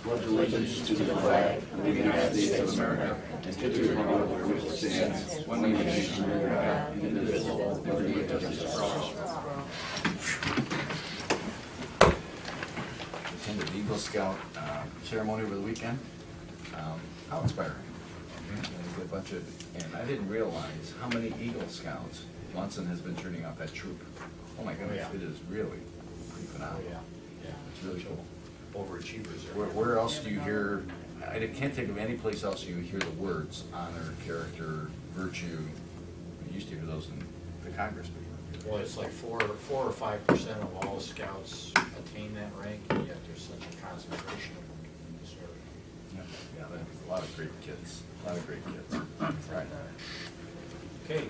pledge allegiance to the flag of the United States of America and to the republic for which it stands, one nation under God, indivisible, with liberty and justice for all. Attended the Eagle Scout ceremony over the weekend. How inspiring. A good bunch of, and I didn't realize how many Eagle Scouts Munson has been turning out that troop. Oh my goodness, it is really pretty phenomenal. It's really cool. Overachievers there. Where else do you hear, I can't think of any place else you hear the words honor, character, virtue. You used to hear those in the Congress people. Well, it's like 4 or 5% of all scouts attain that rank, and yet there's such a concentration of them in this area. Yeah, there's a lot of great kids, a lot of great kids. Right. Okay,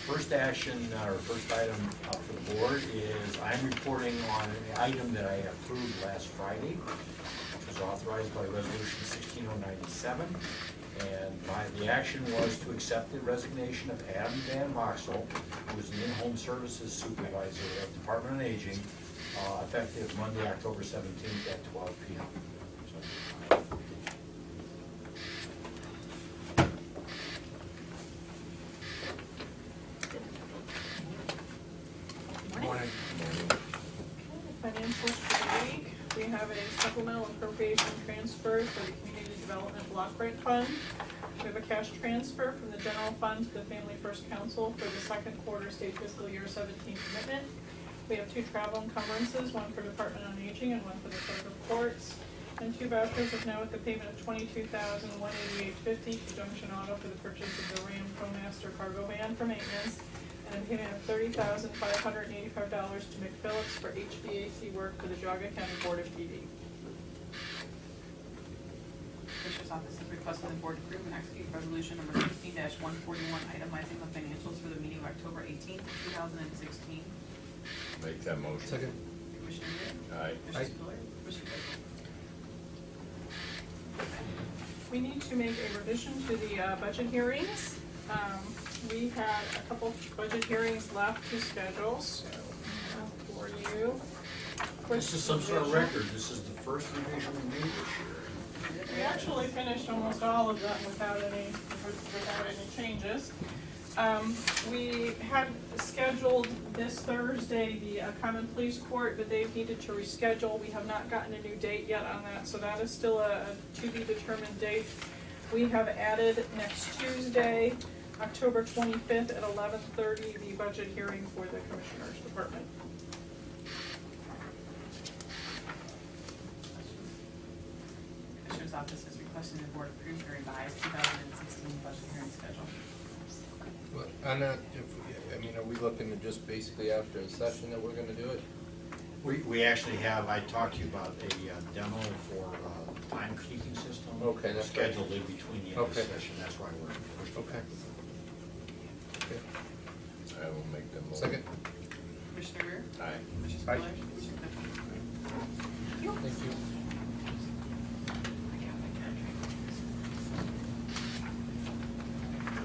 first action, or first item for the board is I'm reporting on an item that I approved last Friday, which was authorized by Resolution 16097. And the action was to accept the resignation of Adam Van Moxel, who is the in-home services supervisor of Department on Aging, effective Monday, October 17th at 12 p.m. Morning. Financials for the week. We have a supplemental appropriation transfer for the Community Development Block Grant Fund. We have a cash transfer from the general fund to the Family First Council for the second quarter state fiscal year 17 commitment. We have 2 travel encumbrances, one for Department on Aging and one for the clerk of courts. And 2 vouchers of note, the payment of $22,188.50 to Junction Auto for the purchase of the Ram ProMaster cargo van for maintenance, and a payment of $30,585 to McPhillips for HVAC work for the Geauga County Board of PD. Commissioner's Office is requesting the board approve and execute resolution number 16-141 itemizing the financials for the meeting of October 18th, 2016. Make that motion. Second. Commissioner Rea? Aye. Commissioner Spiller? Commissioner Claypool? We need to make a revision to the budget hearings. We had a couple budget hearings left to schedule, so for you. This is some sort of record. This is the first revision we made this year. We actually finished almost all of them without any changes. We had scheduled this Thursday the common police court, but they've needed to reschedule. We have not gotten a new date yet on that, so that is still a to be determined date. We have added next Tuesday, October 25th at 11:30, the budget hearing for the Commissioner's Department. Commissioner's Office is requesting the board approve the revised 2016 budget hearing schedule. On that, are we looking to just basically after a session that we're gonna do it? We actually have, I talked to you about a demo for timekeeping system. Okay, that's right. scheduled in between the end of the Okay. session. That's why we're pushed it Okay. back. Okay. I will make the motion. Second. Commissioner Rea? Aye. Commissioner Aye. Spiller? Commissioner Claypool? Thank you.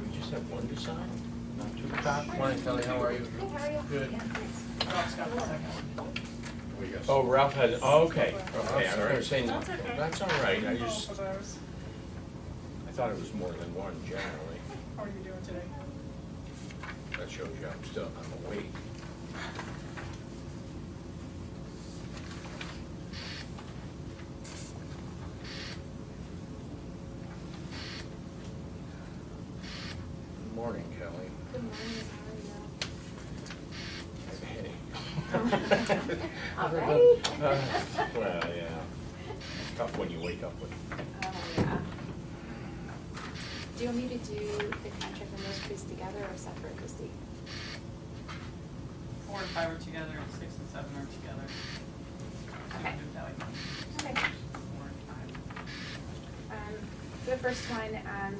We just have one to sign, not two to sign. Morning, Kelly, how are you? How are you? Good. Ralph's got the second one. We got Oh, Ralph has, oh, okay. Oh, Okay, I sorry. was saying, That's okay. that's all right, I Both of those. thought it was more than one generally. How are you doing today? That shows you I'm awake. Good morning, Kelly. Good morning, Hey. Already? Well, yeah. It's tough when you wake up with. Oh, yeah. Do you want me to do the contract and those trees together or separate, Christie? 4 and 5 are together, and 6 and 7 are together. So Okay. you do that like that. Okay. 4 and 5. The first one, I'm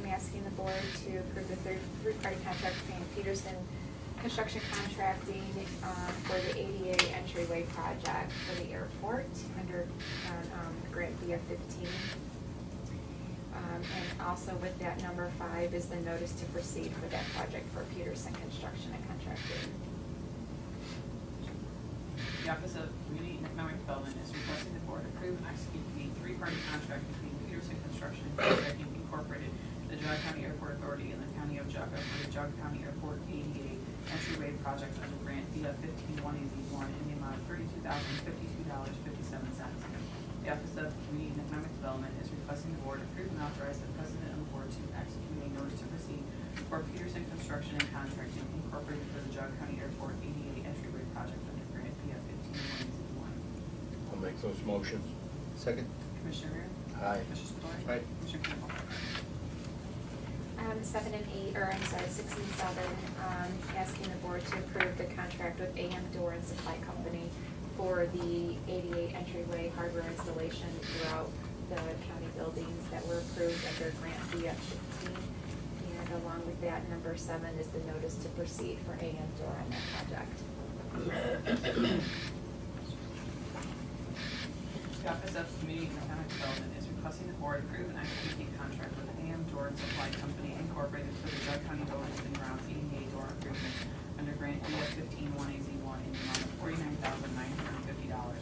asking the board to approve the third-party contract between Peterson Construction Contracting for the ADA entryway project for the airport under grant via 15. And also with that, number 5 is the notice to proceed for that project for Peterson Construction and Contracting. The Office of Community and Economic Development is requesting the board approve and execute the 3-party three-party contract between Peterson Construction and Contracting Incorporated, the Geauga County Airport Authority, and the County of Geauga for the Geauga County Airport ADA entryway project under grant via 151AZ1 in the amount of $32,052.57. The Office of Community and Economic Development is requesting the board approve and authorize the president of the board to execute a notice to proceed for Peterson Construction and Contracting Incorporated for the Geauga County Airport ADA entryway project under grant via 151AZ1. I'll make those motions. Second. Commissioner Rea? Aye. Commissioner Spillier? Aye. Commissioner Claypool? 6 and 7, asking the board to approve the contract with AM Door and Supply Company for the ADA entryway hardware installation throughout the county buildings that were approved under grant via 15. And along with that, number 7 is the notice to proceed for AM Door on that project. The Office of Community and Economic Development is requesting the board approve and execute a contract with AM Door and Supply Company Incorporated for the Geauga County Buildings and Grounds ADA door improvement under grant via 151AZ1 in the amount of $49,950.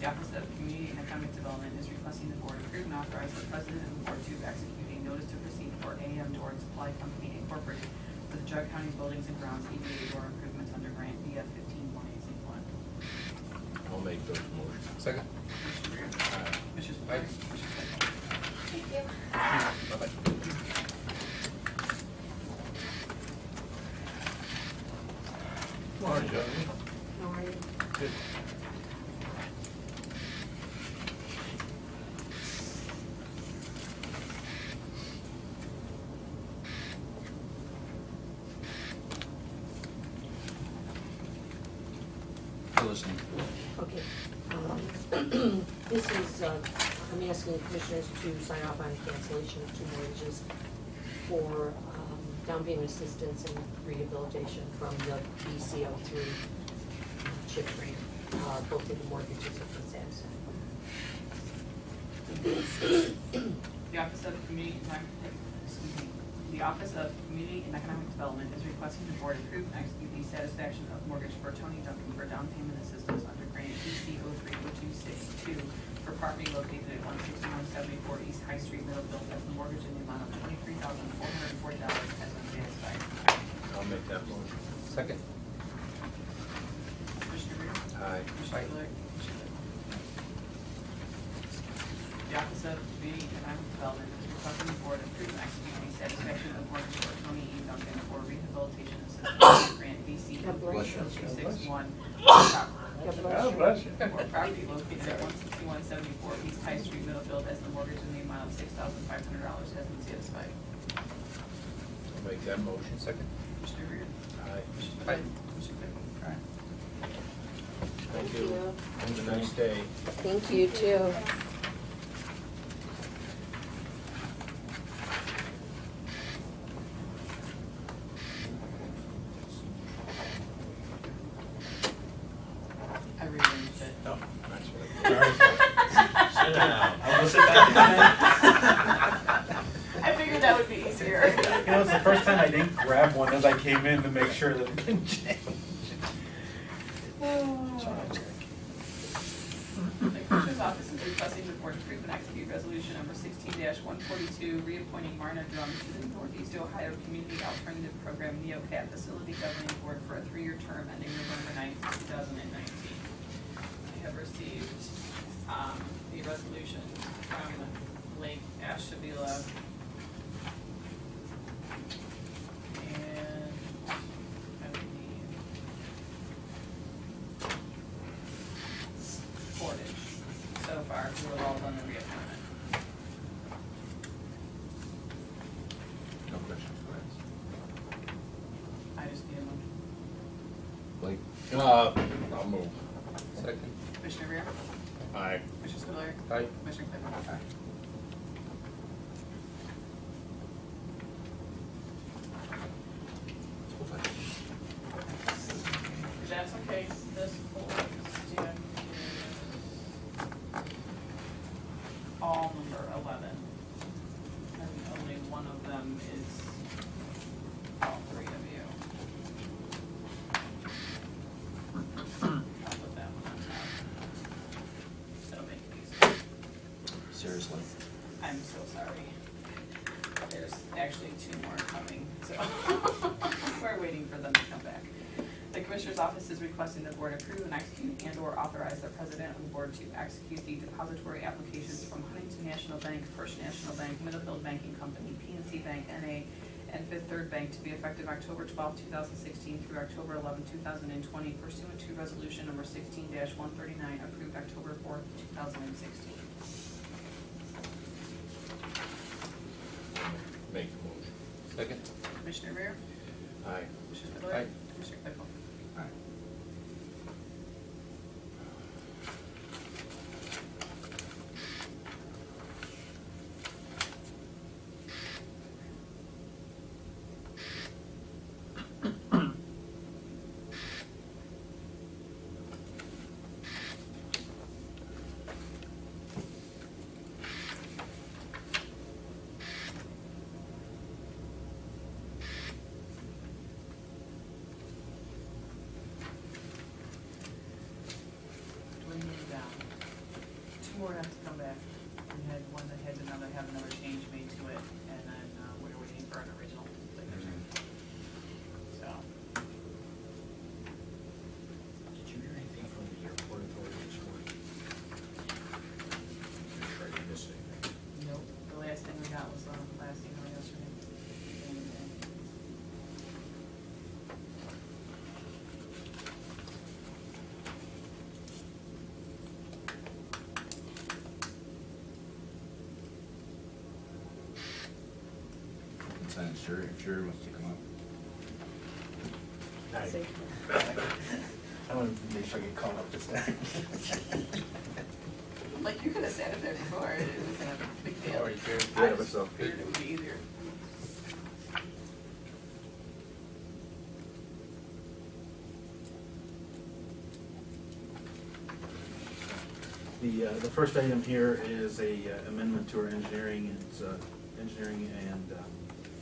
The Office of Community and Economic Development is requesting the board approve and authorize the president of the board to execute a notice to proceed for AM Door and Supply Company Incorporated for the Geauga County Buildings and Grounds ADA door improvements under grant via 151AZ1. I'll make those motions. Second. Commissioner Rea? Aye. Commissioner Spillier? Commissioner Claypool? Thank you. Bye-bye. Morning, Judge. How are you? Good. Listening. Okay. This is, I'm asking the commissioners to sign off on cancellation of 2 mortgages for down payment assistance and rehabilitation from the BCO3 CHIP grant. Both of the mortgages have been satisfied. The Office of Community and the Office of Community and Economic Development is requesting the board approve and execute the satisfaction of mortgage for Tony Duncan for down payment assistance under grant BC030262 for property located at 16174 East High Street, Middlefield, as the mortgage in the amount of $23,440 has been satisfied. I'll make that motion. Second. Commissioner Rea? Aye. Commissioner Spillier? Commissioner Claypool? The Office of Community and Economic Development is requesting the board approve and execute the satisfaction of mortgage for Tony E. Duncan for rehabilitation assistance grant BC God bless you. 0261 God bless you. for property located at 16174 East High Street, Middlefield, as the mortgage in the amount of $6,500 has been satisfied. I'll make that motion. Second. Commissioner Rea? Aye. Commissioner Aye. Spillier? Commissioner Claypool? Thank you. Have a nice day. Thank you, too. I rearranged it. Oh, that's right. Sit down. I'll go sit back. I figured that would be easier. You know, it's the first time I didn't grab one as I came in to make sure that it didn't change. The Commissioner's Office is requesting the board approve and execute resolution number 16-142, reappointing Marna Drum to the Northeast Ohio Community Alternative Program NeoCap Facility Governing Board for a 3-year term ending November 9th, 2019. I have received the resolution from Lake Ashtabula. And I would need Portage so far, who have all done the reappointment. No questions, I just need a motion. Blake. I'll move. Second. Commissioner Rea? Aye. Commissioner Spudler? Aye. Commissioner Claypool? Aye. If that's okay, this full stand is all number 11. And only one of them is all 3 of you. I'll put that one on top. That'll make it easier. Seriously. I'm so sorry. There's actually 2 more coming, so we're waiting for them to come back. The Commissioner's Office is requesting the Board approve and execute and/or authorize the President of the Board to execute the depository applications from Huntington National Bank, First National Bank, Middlefield Banking Company, PNC Bank, NA, and Fifth Third Bank to be effective October 12, 2016 through October 11, 2020 pursuant to Resolution Number 16-139 approved October 4, 2016. Make the motion. Second. Commissioner Rea? Aye. Commissioner Spudler? Aye. Commissioner Claypool? Aye. Dwindling down. 2 more have to come back. We had one that had another change made to it, and then we were waiting for an original signature. So, Did you hear anything from the airport authority this morning? Make sure I didn't miss anything. nope, the last thing we got was last email yesterday. Since Sherry wants to come up. I want to make sure I get caught up this time. Like, you could have said it there before, it wasn't a big deal. Oh, you care? I Yeah, just so- figured it would be easier. The first item here is a amendment to our engineering. It's engineering and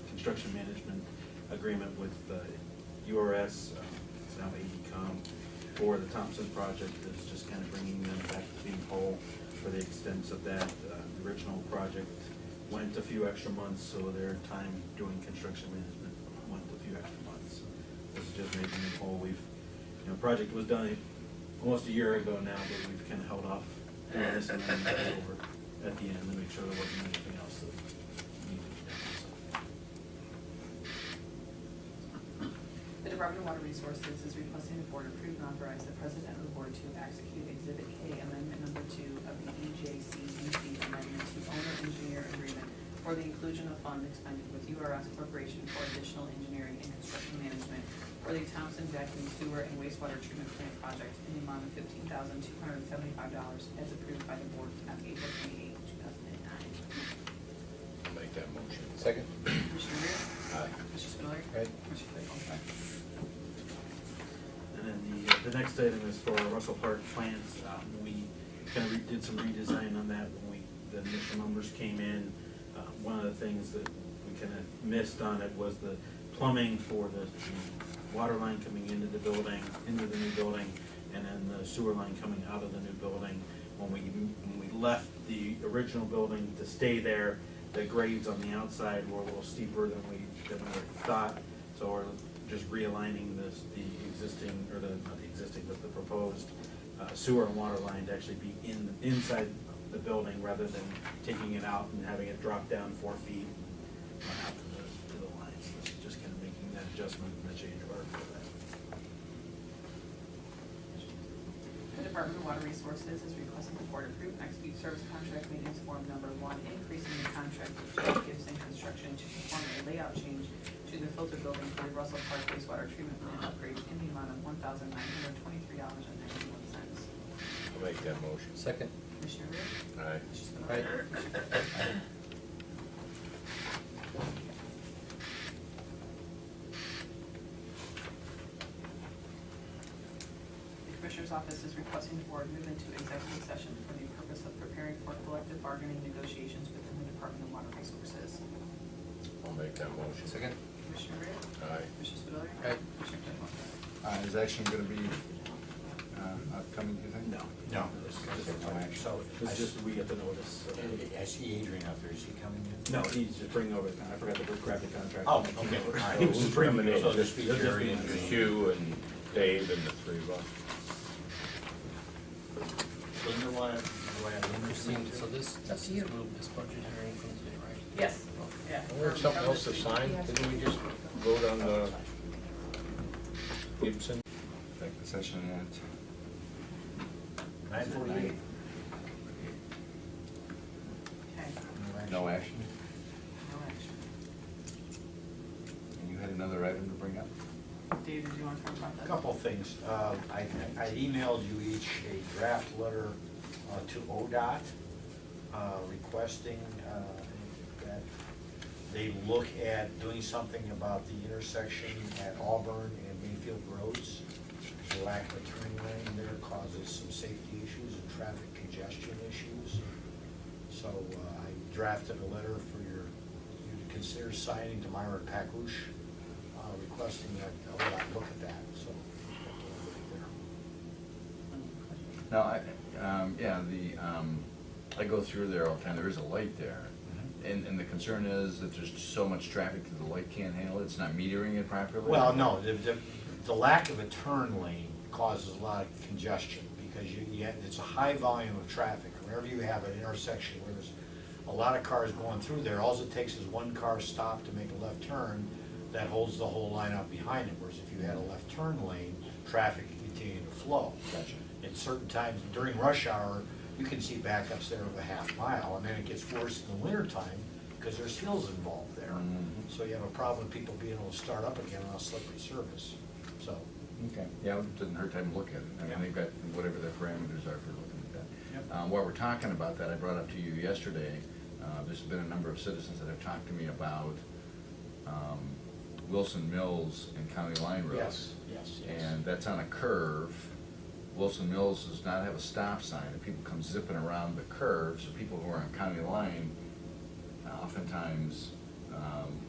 construction management agreement with URS, it's now AECom, for the Thompson project. It's just kind of bringing them back to being whole for the extents of that. The original project went a few extra months, so their time doing construction management went a few extra months. This is just making them whole. Project was done almost a year ago now, but we've kind of held off doing this and then over at the end to make sure there wasn't anything else that needed to be done. The Department of Water Resources is requesting the Board approve and authorize the President of the Board to execute Exhibit K Amendment Number 2 of the EJCDC Amendment to Owner Engineer Agreement for the inclusion of funds expended with URS Corporation for additional engineering and construction management for the Thompson Vacuum Sewer and Wastewater Treatment Plant Project in the amount of $15,275 as approved by the Board on April 28, 2009. I'll make that motion. Second. Commissioner Rea? Aye. Commissioner Spudler? Aye. Commissioner Claypool? And then the next item is for Russell Park plant. We kind of did some redesign on that when the initial numbers came in. One of the things that we kind of missed on it was the plumbing for the water line coming into the building, into the new building, and then the sewer line coming out of the new building. When we left the original building to stay there, the grades on the outside were a little steeper than we thought. So we're just realigning the existing, or not the existing, but the proposed sewer and water line to actually be inside the building rather than taking it out and having it drop down 4 feet out to the lines. This is just kind of making that adjustment and the change order for that. The Department of Water Resources is requesting the Board approve and execute service contract maintenance form number 1, increasing the contract with Geauga Construction to perform a layout change to the filter building for the Russell Park wastewater treatment plant upgrades in the amount of $1,923.91. I'll make that motion. Second. Commissioner Rea? Aye. Commissioner Aye. Spudler? Commissioner Claypool? The Commissioner's Office is requesting the Board move into executive session for the purpose of preparing for collective bargaining negotiations within the Department of Water Resources. I'll make that motion. Second. Commissioner Rea? Aye. Commissioner Spudler? Aye. Commissioner Claypool? There's actually gonna be upcoming, do you think? No. No. No action. So, It's just we get the notice. So. I see Adrian out there, is he coming in? No, he's just bringing over, I forgot to grab the contract. Oh, okay, all right. He was just bringing it So over. this be Jerry and Hugh and Dave and the three of us. Linda, do I have Linda sign So this approved this budget hearing from today, right? Yes, yeah. Or something else to sign, didn't we just vote on the Gibson? Take the session at 9:48? Okay, no action. no action. And you had another item to bring up? David, do you wanna talk about that? Couple of things. I emailed you each a draft letter to ODOT requesting that they look at doing something about the intersection at Auburn and Mayfield Roads. The lack of a turning lane there causes some safety issues and traffic congestion issues. So I drafted a letter for you to consider signing to Myra Pakush, requesting that ODOT look at that, so. No, I go through there all the time, there is a light there. And the concern is that there's so much traffic that the light can't handle it, it's not metering it properly? Well, no, the lack of a turn lane causes a lot of congestion, because it's a high volume of traffic. Whenever you have an intersection where there's a lot of cars going through there, all it takes is one car stop to make a left turn, that holds the whole line up behind it, whereas if you had a left turn lane, traffic can continue to flow. Gotcha. At certain times, during rush hour, you can see backups there of a half mile, and then it gets worse in the wintertime, because there's hills involved there. Mhm. So you have a problem with people being able to start up again on a slippery surface, so. Okay, yeah, it doesn't hurt time to look at it. I mean, they've got whatever their parameters are for looking at that. Yep. While we're talking about that, I brought up to you yesterday, there's been a number of citizens that have talked to me about Wilson Mills and County Line Road. Yes, yes, yes. And that's on a curve. Wilson Mills does not have a stop sign, and people come zipping around the curve, so people who are on County Line oftentimes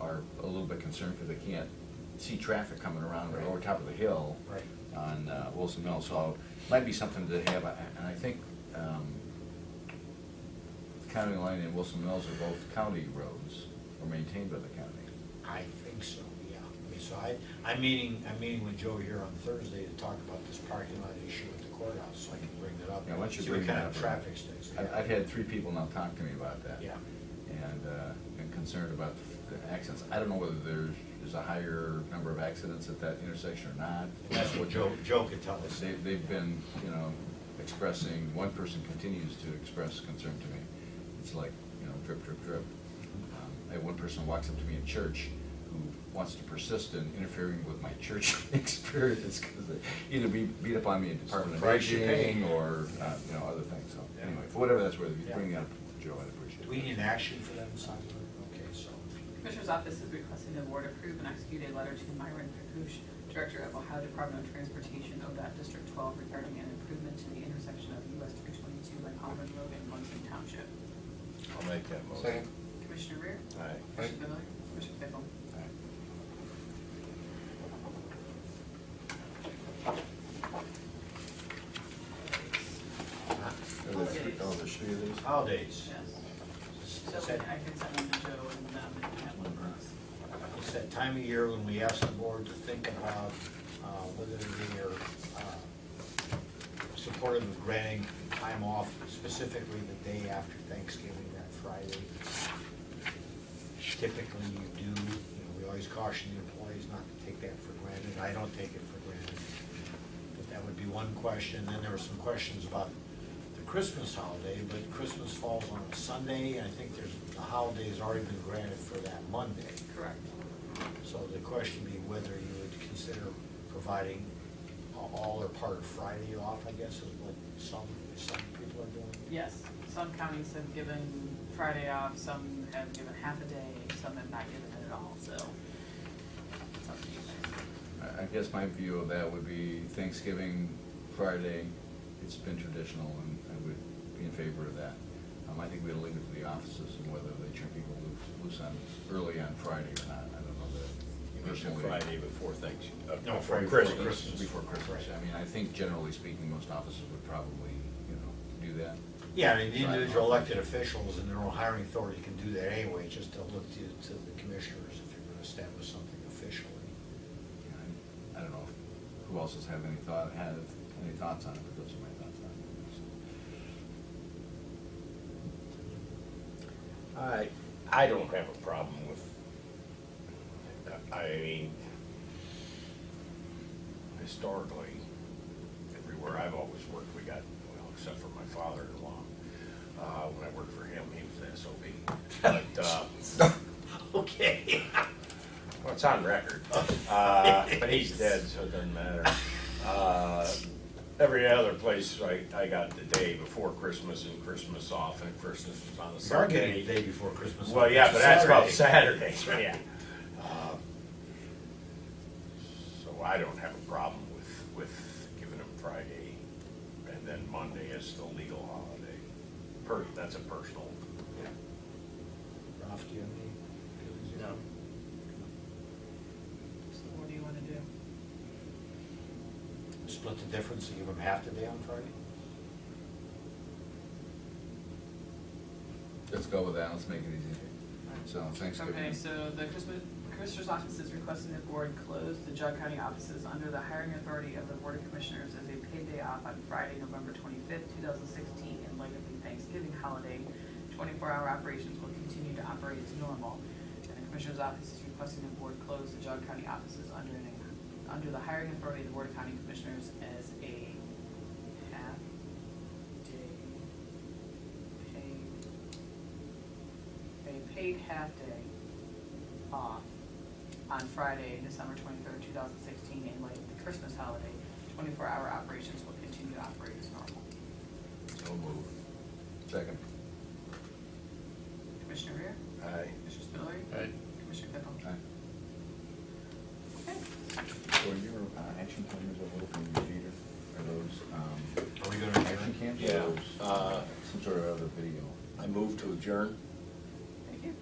are a little bit concerned because they can't see traffic coming around the lower top of the hill Right. on Wilson Mills. So it might be something to have, and I think County Line and Wilson Mills are both county roads, or maintained by the county. I think so, yeah. I mean, so I'm meeting with Joe here on Thursday to talk about this parking lot issue at the courthouse, so I can bring that up. Yeah, why don't you See what bring kind that of up? traffic stays. I've had 3 people now talk to me about that. Yeah. And been concerned about the accidents. I don't know whether there's a higher number of accidents at that intersection or not. That's what Joe could tell us. They've been, expressing, one person continues to express concern to me. It's like, drip, drip, drip. I had one person who walks up to me in church who wants to persist in interfering with my church experience because they either beat up on me in Department of Price you pay. Aging or, other things. So Yeah. anyway, for whatever that's worth, if you Yeah. bring that up, Joe, I'd appreciate it. Do we need an action for them, Simon? Okay, so. Commissioner's Office is requesting the board approve and execute a letter to Myron Pakush, Director of Ohio Department of Transportation, ODOT District 12, regarding an improvement to the intersection of US 322 and Auburn Road in Munson Township. I'll make that motion. Second. Commissioner Rea? Aye. Commissioner Miller? Commissioner Claypool? There's 3 of these? Holidays. Yes. It's So that- I can send them to Joe and have one for us. It's that time of year when we ask the board to think about whether they are supportive of granting time off, specifically the day after Thanksgiving, that Friday. Typically you do, we always caution the employees not to take that for granted. I don't take it for granted. But that would be one question. Then there were some questions about the Christmas holiday, but Christmas falls on a Sunday, and I think the holiday's already been granted for that Monday. Correct. So the question would be whether you would consider providing all or part of Friday off, I guess, is what some people are doing. Yes, some counties have given Friday off, some have given half a day, some have not given it at all, so it's up to you guys. I guess my view of that would be Thanksgiving, Friday, it's been traditional, and I would be in favor of that. I think we ought to leave it to the offices and whether they turn people loose on, early on Friday or not, I don't know that. You mean the Personally. Friday before Thanksgiving, No, before Friday before Christmas. Christmas. Before Christmas, I mean, I think generally speaking, most offices would probably, do that. Yeah, I mean, the individual elected officials and their own hiring authority can do that anyway, just to look to the commissioners if you're gonna establish something officially. I don't know who else has had any thoughts on it, but those are my thoughts on it. I don't have a problem with, I mean, historically, everywhere I've always worked, we got, well, except for my father-in-law, when I worked for him, he was an SOB. But, Okay. well, it's on record. But he's dead, so it doesn't matter. Every other place, I got the day before Christmas and Christmas off, and Christmas was on a You're getting Sunday. the day before Christmas. Well, yeah, but that's about Saturday, yeah. So I don't have a problem with giving them Friday, and then Monday is the legal holiday. That's a personal. Ralph, do you have any feelings? No. So what do you wanna do? Split the difference and give them half the day on Friday? Let's go with that, let's make it easy. So, Thanksgiving. Okay, so the Commissioner's Office is requesting the board close the Geauga County offices under the hiring authority of the Board of Commissioners as a paid day off on Friday, November 25th, 2016, in light of the Thanksgiving holiday. 24-hour operations will continue to operate as normal. And the Commissioner's Office is requesting the board close the Geauga County offices under the hiring authority of the Board of County Commissioners as a paid half-day off on Friday, December 23rd, 2016, in light of the Christmas holiday. 24-hour operations will continue to operate as normal. So move. Second. Commissioner Rea? Aye. Commissioner Spillier? Aye. Commissioner Claypool? Aye. Okay. So your action plans are from your theater, are those, Are we gonna action cams? or Yeah, those, some sort of other video? I move to adjourn. Thank you.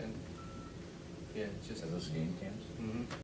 And, yeah, it's just. Are those game cams? Mhm.